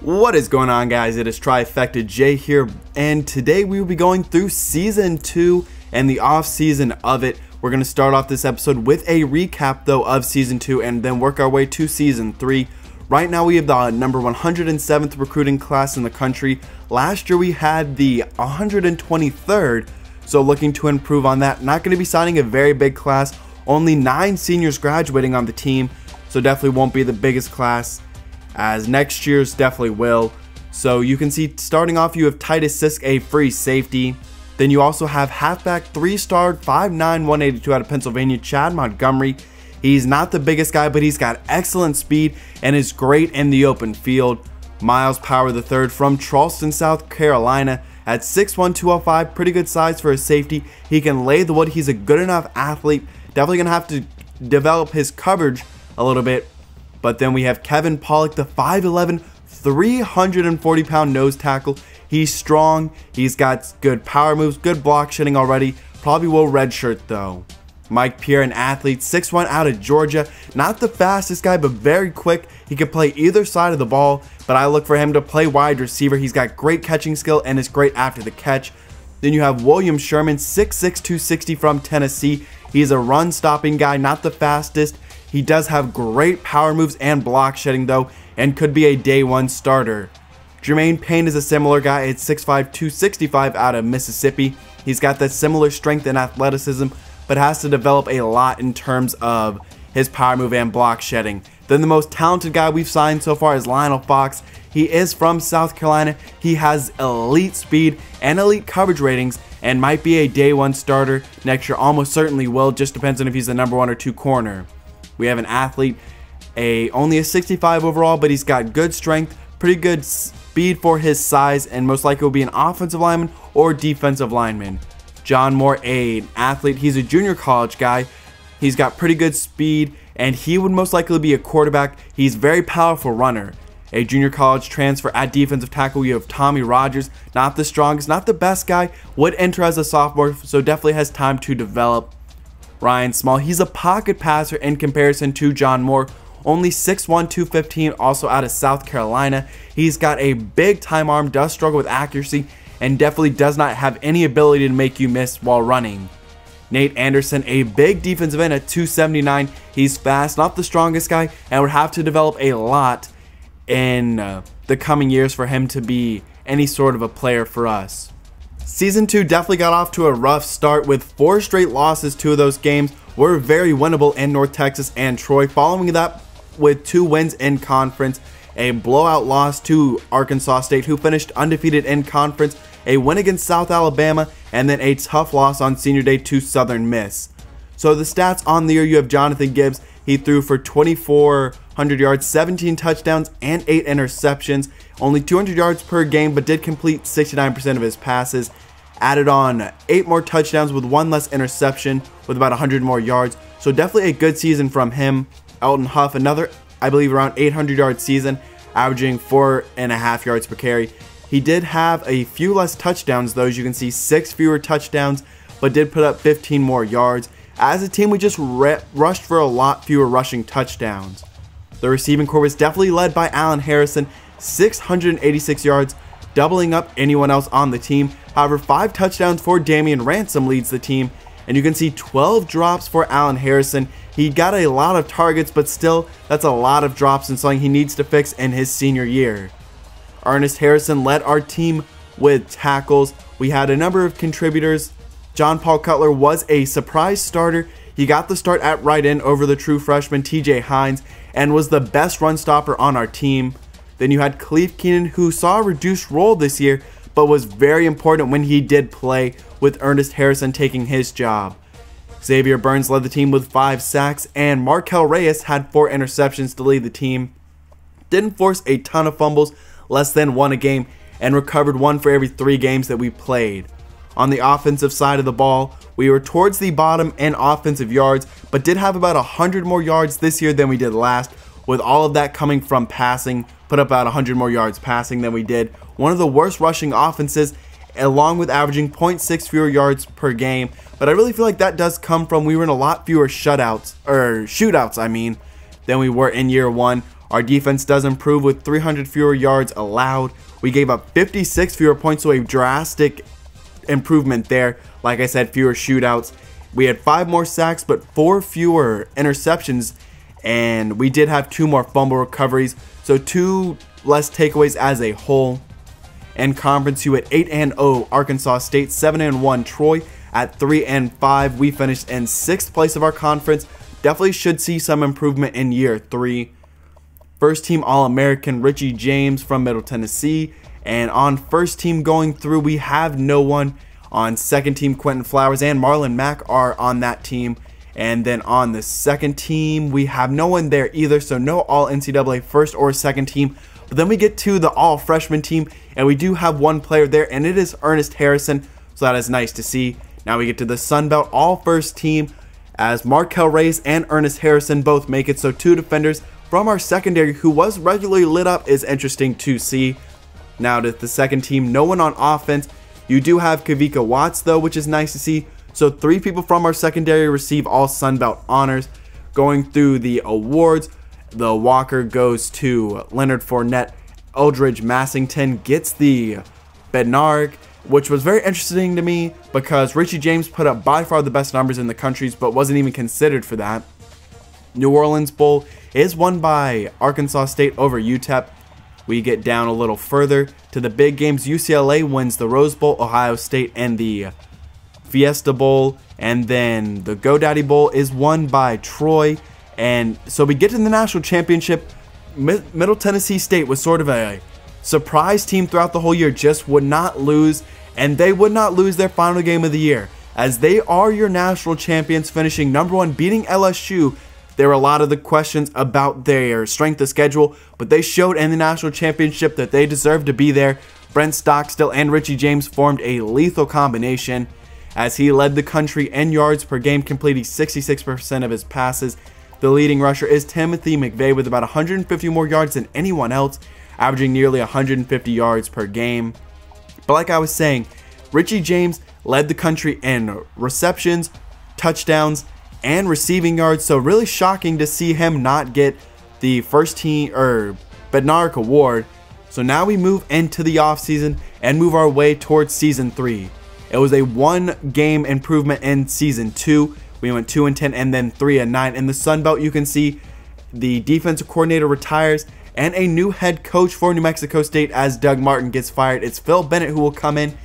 What is going on, guys? It is Trifecta J here, and today we will be going through Season 2 and the off-season of it. We're going to start off this episode with a recap, though, of Season 2 and then work our way to Season 3. Right now we have the number 107th recruiting class in the country. Last year we had the 123rd, so looking to improve on that. Not going to be signing a very big class, only 9 seniors graduating on the team, so definitely won't be the biggest class, as next year's definitely will. So you can see starting off you have Titus Sisk, a free safety. Then you also have halfback 3-star 5'9", 182 out of Pennsylvania, Chad Montgomery. He's not the biggest guy, but he's got excellent speed and is great in the open field. Miles Power III from Charleston, South Carolina at 6'1", 205, pretty good size for a safety. He can lay the wood. He's a good enough athlete. Definitely gonna have to develop his coverage a little bit. But then we have Kevin Pollock, the 5'11", 340-pound nose tackle. He's strong, he's got good power moves, good block shedding already. Probably will redshirt though. Mike Pierre, an athlete, 6'1", out of Georgia. Not the fastest guy, but very quick. He can play either side of the ball, but I look for him to play wide receiver. He's got great catching skill and is great after the catch. Then you have William Sherman, 6'6", 260 from Tennessee. He's a run-stopping guy, not the fastest. He does have great power moves and block shedding though, and could be a day one starter. Jermaine Payne is a similar guy at 6'5", 265 out of Mississippi. He's got that similar strength and athleticism, but has to develop a lot in terms of his power move and block shedding. Then the most talented guy we've signed so far is Lionel Fox. He is from South Carolina. He has elite speed and elite coverage ratings and might be a day one starter next year. Almost certainly will, just depends on if he's the number 1 or 2 corner. We have an athlete, only a 65 overall, but he's got good strength, pretty good speed for his size, and most likely will be an offensive lineman or defensive lineman. John Moore, an athlete, he's a junior college guy. He's got pretty good speed, and he would most likely be a quarterback. He's a very powerful runner. A junior college transfer at defensive tackle, you have Tommy Rogers, not the strongest, not the best guy, would enter as a sophomore, so definitely has time to develop. Ryan Small, he's a pocket passer in comparison to John Moore, only 6'1", 215, also out of South Carolina. He's got a big time arm, does struggle with accuracy, and definitely does not have any ability to make you miss while running. Nate Anderson, a big defensive end at 279. He's fast, not the strongest guy, and would have to develop a lot in the coming years for him to be any sort of a player for us. Season 2 definitely got off to a rough start with 4 straight losses. 2 of those games were very winnable in North Texas and Troy. Following that with 2 wins in conference, a blowout loss to Arkansas State, who finished undefeated in conference, a win against South Alabama, and then a tough loss on senior day to Southern Miss. So the stats on the year, you have Jonathan Gibbs. He threw for 2,400 yards, 17 touchdowns, and 8 interceptions. Only 200 yards per game, but did complete 69% of his passes. Added on 8 more touchdowns with 1 less interception with about 100 more yards. So definitely a good season from him. Elton Huff, another, I believe, around 800-yard season, averaging 4.5 yards per carry. He did have a few less touchdowns, though. As you can see, 6 fewer touchdowns, but did put up 15 more yards. As a team, we just rushed for a lot fewer rushing touchdowns. The receiving corps was definitely led by Allen Harrison, 686 yards, doubling up anyone else on the team. However, 5 touchdowns for Damian Ransom leads the team, and you can see 12 drops for Allen Harrison. He got a lot of targets, but still, that's a lot of drops and something he needs to fix in his senior year. Ernest Harrison led our team with tackles. We had a number of contributors. John Paul Cutler was a surprise starter. He got the start at right end over the true freshman TJ Hines and was the best run stopper on our team. Then you had Khalif Keenan, who saw a reduced role this year, but was very important when he did play, with Ernest Harrison taking his job. Xavier Burns led the team with 5 sacks, and Markel Reyes had 4 interceptions to lead the team. Didn't force a ton of fumbles, less than 1 a game, and recovered 1 for every 3 games that we played. On the offensive side of the ball, we were towards the bottom in offensive yards, but did have about 100 more yards this year than we did last, with all of that coming from passing. Put up about 100 more yards passing than we did. One of the worst rushing offenses, along with averaging 0.6 fewer yards per game. But I really feel like that does come from we were in a lot fewer shootouts, than we were in year 1. Our defense does improve with 300 fewer yards allowed. We gave up 56 fewer points, so a drastic improvement there. Like I said, fewer shootouts. We had 5 more sacks, but 4 fewer interceptions, and we did have 2 more fumble recoveries, so 2 less takeaways as a whole. In conference, you had 8-0 Arkansas State, 7-1 Troy. At 3-5, we finished in 6th place of our conference. Definitely should see some improvement in year 3. First team All-American Richie James from Middle Tennessee. And on first team going through, we have no one. On second team, Quentin Flowers and Marlon Mack are on that team. And then on the second team, we have no one there either. So no All-NCAA first or second team. But then we get to the All-Freshman team, and we do have one player there, and it is Ernest Harrison. So that is nice to see. Now we get to the Sun Belt All-First team, as Markel Reyes and Ernest Harrison both make it. So 2 defenders from our secondary who was regularly lit up is interesting to see. Now to the second team, no one on offense. You do have Kavika Watts though, which is nice to see. So 3 people from our secondary receive all Sun Belt honors. Going through the awards, the Walker goes to Leonard Fournette. Eldridge Massington gets the Bednarik, which was very interesting to me because Richie James put up by far the best numbers in the countries, but wasn't even considered for that. New Orleans Bowl is won by Arkansas State over UTEP. We get down a little further to the big games. UCLA wins the Rose Bowl, Ohio State, and the Fiesta Bowl. And then the GoDaddy Bowl is won by Troy. And so we get to the national championship. Middle Tennessee State was sort of a surprise team throughout the whole year, just would not lose. And they would not lose their final game of the year, as they are your national champions, finishing #1, beating LSU. There were a lot of the questions about their strength of schedule, but they showed in the national championship that they deserved to be there. Brent Stockstill and Richie James formed a lethal combination, as he led the country in yards per game, completing 66% of his passes. The leading rusher is Timothy McVeigh with about 150 more yards than anyone else, averaging nearly 150 yards per game. But like I was saying, Richie James led the country in receptions, touchdowns, and receiving yards, so really shocking to see him not get the first team or Bednarik award. So now we move into the offseason and move our way towards season 3. It was a 1-game improvement in season 2. We went 2-10 and then 3-9. In the Sun Belt, you can see the defensive coordinator retires and a new head coach for New Mexico State as Doug Martin gets fired. It's Phil Bennett who will come in,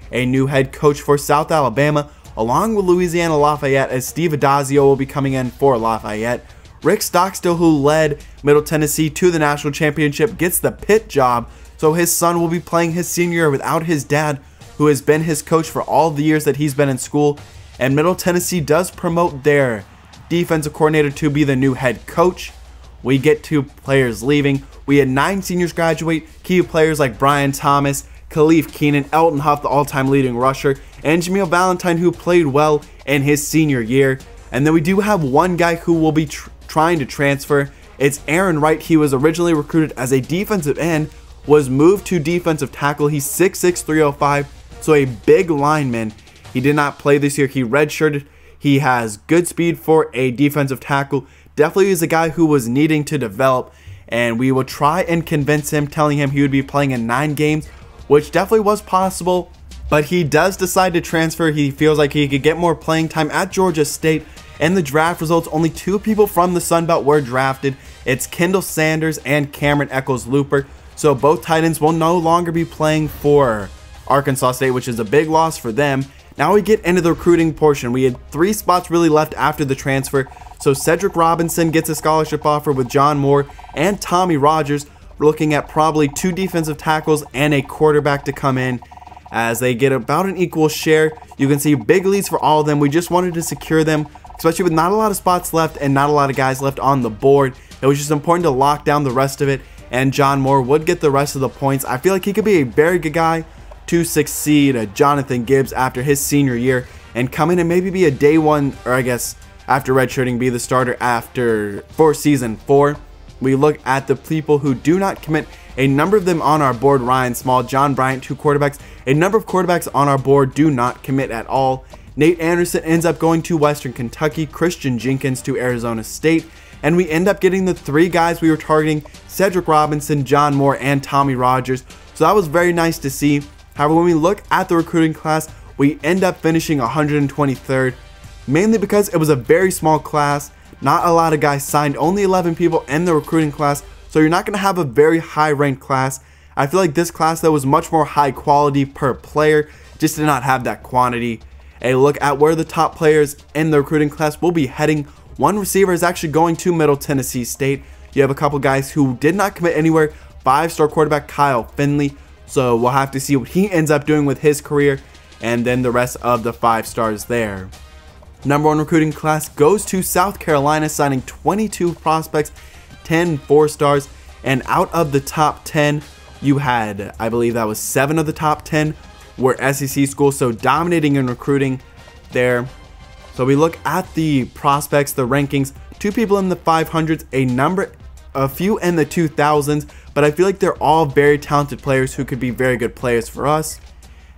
a new head coach for South Alabama, along with Louisiana Lafayette, as Steve Adazio will be coming in for Lafayette. Rick Stockstill, who led Middle Tennessee to the national championship, gets the Pitt job, so his son will be playing his senior year without his dad, who has been his coach for all the years that he's been in school. And Middle Tennessee does promote their defensive coordinator to be the new head coach. We get to players leaving. We had 9 seniors graduate, key players like Brian Thomas, Khalif Keenan, Elton Huff, the all-time leading rusher, and Jameel Valentine, who played well in his senior year. And then we do have one guy who will be trying to transfer. It's Aaron Wright. He was originally recruited as a defensive end, was moved to defensive tackle. He's 6'6", 305, so a big lineman. He did not play this year. He redshirted. He has good speed for a defensive tackle. Definitely is a guy who was needing to develop, and we will try and convince him, telling him he would be playing in 9 games, which definitely was possible, but he does decide to transfer. He feels like he could get more playing time at Georgia State. And the draft results, only 2 people from the Sun Belt were drafted. It's Kendall Sanders and Cameron Eccles-Looper. So both tight ends will no longer be playing for Arkansas State, which is a big loss for them. Now we get into the recruiting portion. We had 3 spots really left after the transfer. So Cedric Robinson gets a scholarship offer with John Moore and Tommy Rogers. We're looking at probably 2 defensive tackles and a quarterback to come in, as they get about an equal share. You can see big leads for all of them. We just wanted to secure them, especially with not a lot of spots left and not a lot of guys left on the board. It was just important to lock down the rest of it, and John Moore would get the rest of the points. I feel like he could be a very good guy to succeed Jonathan Gibbs after his senior year and come in and maybe be a day 1, or I guess after redshirting, be the starter for season 4. We look at the people who do not commit. A number of them on our board: Ryan Small, John Bryant, 2 quarterbacks. A number of quarterbacks on our board do not commit at all. Nate Anderson ends up going to Western Kentucky, Christian Jenkins to Arizona State, and we end up getting the 3 guys we were targeting: Cedric Robinson, John Moore, and Tommy Rogers. So that was very nice to see. However, when we look at the recruiting class, we end up finishing 123rd, mainly because it was a very small class. Not a lot of guys signed, only 11 people in the recruiting class, so you're not going to have a very high ranked class. I feel like this class though was much more high quality per player, just did not have that quantity. A look at where the top players in the recruiting class will be heading. One receiver is actually going to Middle Tennessee State. You have a couple guys who did not commit anywhere. 5-star quarterback Kyle Finley, so we'll have to see what he ends up doing with his career, and then the rest of the 5 stars there. Number 1 recruiting class goes to South Carolina, signing 22 prospects, 10 4-stars, and out of the top 10, you had, I believe that was 7 of the top 10 were SEC schools, so dominating in recruiting there. So we look at the prospects, the rankings, 2 people in the 500s, a few in the 2000s, but I feel like they're all very talented players who could be very good players for us.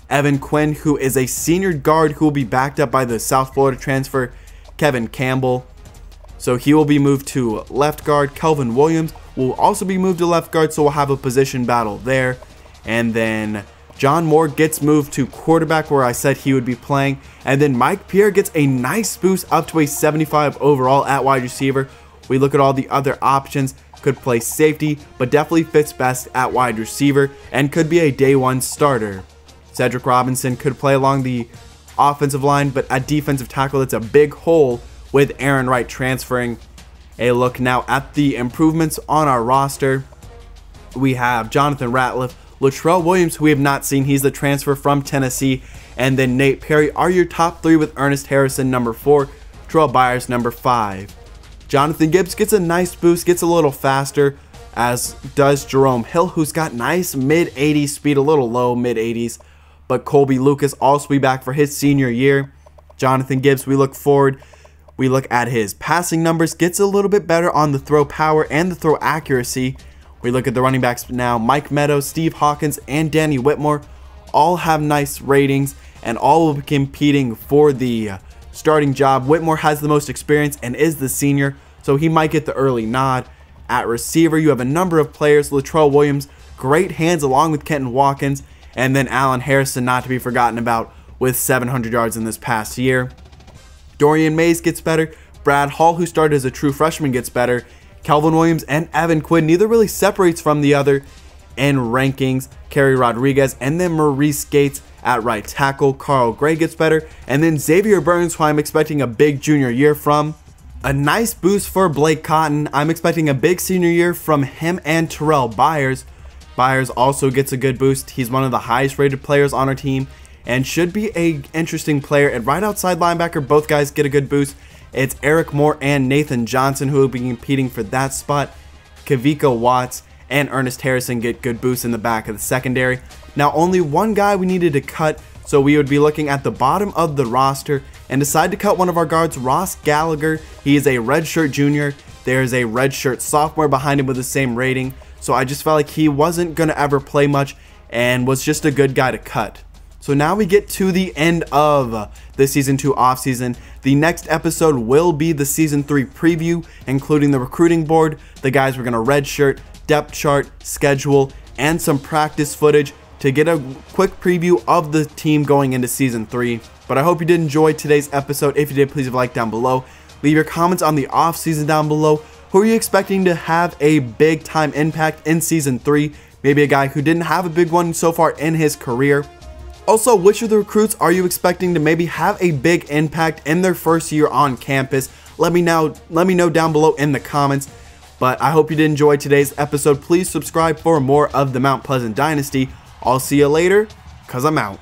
Evan Quinn, who is a senior guard who will be backed up by the South Florida transfer Kevin Campbell. So he will be moved to left guard. Kelvin Williams will also be moved to left guard, so we'll have a position battle there. And then John Moore gets moved to quarterback, where I said he would be playing. And then Mike Pierre gets a nice boost up to a 75 overall at wide receiver. We look at all the other options. Could play safety, but definitely fits best at wide receiver and could be a day 1 starter. Cedric Robinson could play along the offensive line, but at defensive tackle, it's a big hole with Aaron Wright transferring. A look now at the improvements on our roster. We have Jonathan Ratliff, Latrell Williams, who we have not seen. He's the transfer from Tennessee. And then Nate Perry are your top 3, with Ernest Harrison number 4, Terrell Byers number 5. Jonathan Gibbs gets a nice boost, gets a little faster, as does Jerome Hill, who's got nice mid-80s speed, a little low mid-80s. But Colby Lucas also be back for his senior year. Jonathan Gibbs, we look at his passing numbers, gets a little bit better on the throw power and the throw accuracy. We look at the running backs now. Mike Meadows, Steve Hawkins, and Danny Whitmore all have nice ratings and all will be competing for the starting job. Whitmore has the most experience and is the senior, so he might get the early nod. At receiver, you have a number of players. Latrell Williams, great hands along with Kenton Watkins, and then Allen Harrison, not to be forgotten about, with 700 yards in this past year. Dorian Mays gets better. Brad Hall, who started as a true freshman, gets better. Kelvin Williams and Evan Quinn, neither really separates from the other in rankings. Kerry Rodriguez, and then Maurice Gates at right tackle. Carl Gray gets better, and then Xavier Burns, who I'm expecting a big junior year from. A nice boost for Blake Cotton. I'm expecting a big senior year from him and Terrell Byers. Byers also gets a good boost. He's one of the highest rated players on our team and should be an interesting player. And right outside linebacker, both guys get a good boost. It's Eric Moore and Nathan Johnson who will be competing for that spot. Kavika Watts and Ernest Harrison get good boosts in the back of the secondary. Now, only one guy we needed to cut, so we would be looking at the bottom of the roster and decide to cut one of our guards, Ross Gallagher. He is a redshirt junior. There's a redshirt sophomore behind him with the same rating, so I just felt like he wasn't going to ever play much and was just a good guy to cut. So now we get to the end of the Season 2 offseason. The next episode will be the Season 3 preview, including the recruiting board, the guys we're going to redshirt, depth chart, schedule, and some practice footage to get a quick preview of the team going into Season 3. But I hope you did enjoy today's episode. If you did, please leave a like down below. Leave your comments on the offseason down below. Who are you expecting to have a big time impact in Season 3? Maybe a guy who didn't have a big one so far in his career. Also, which of the recruits are you expecting to maybe have a big impact in their first year on campus? Let me know down below in the comments. But I hope you did enjoy today's episode. Please subscribe for more of the Mount Pleasant Dynasty. I'll see you later, 'cause I'm out.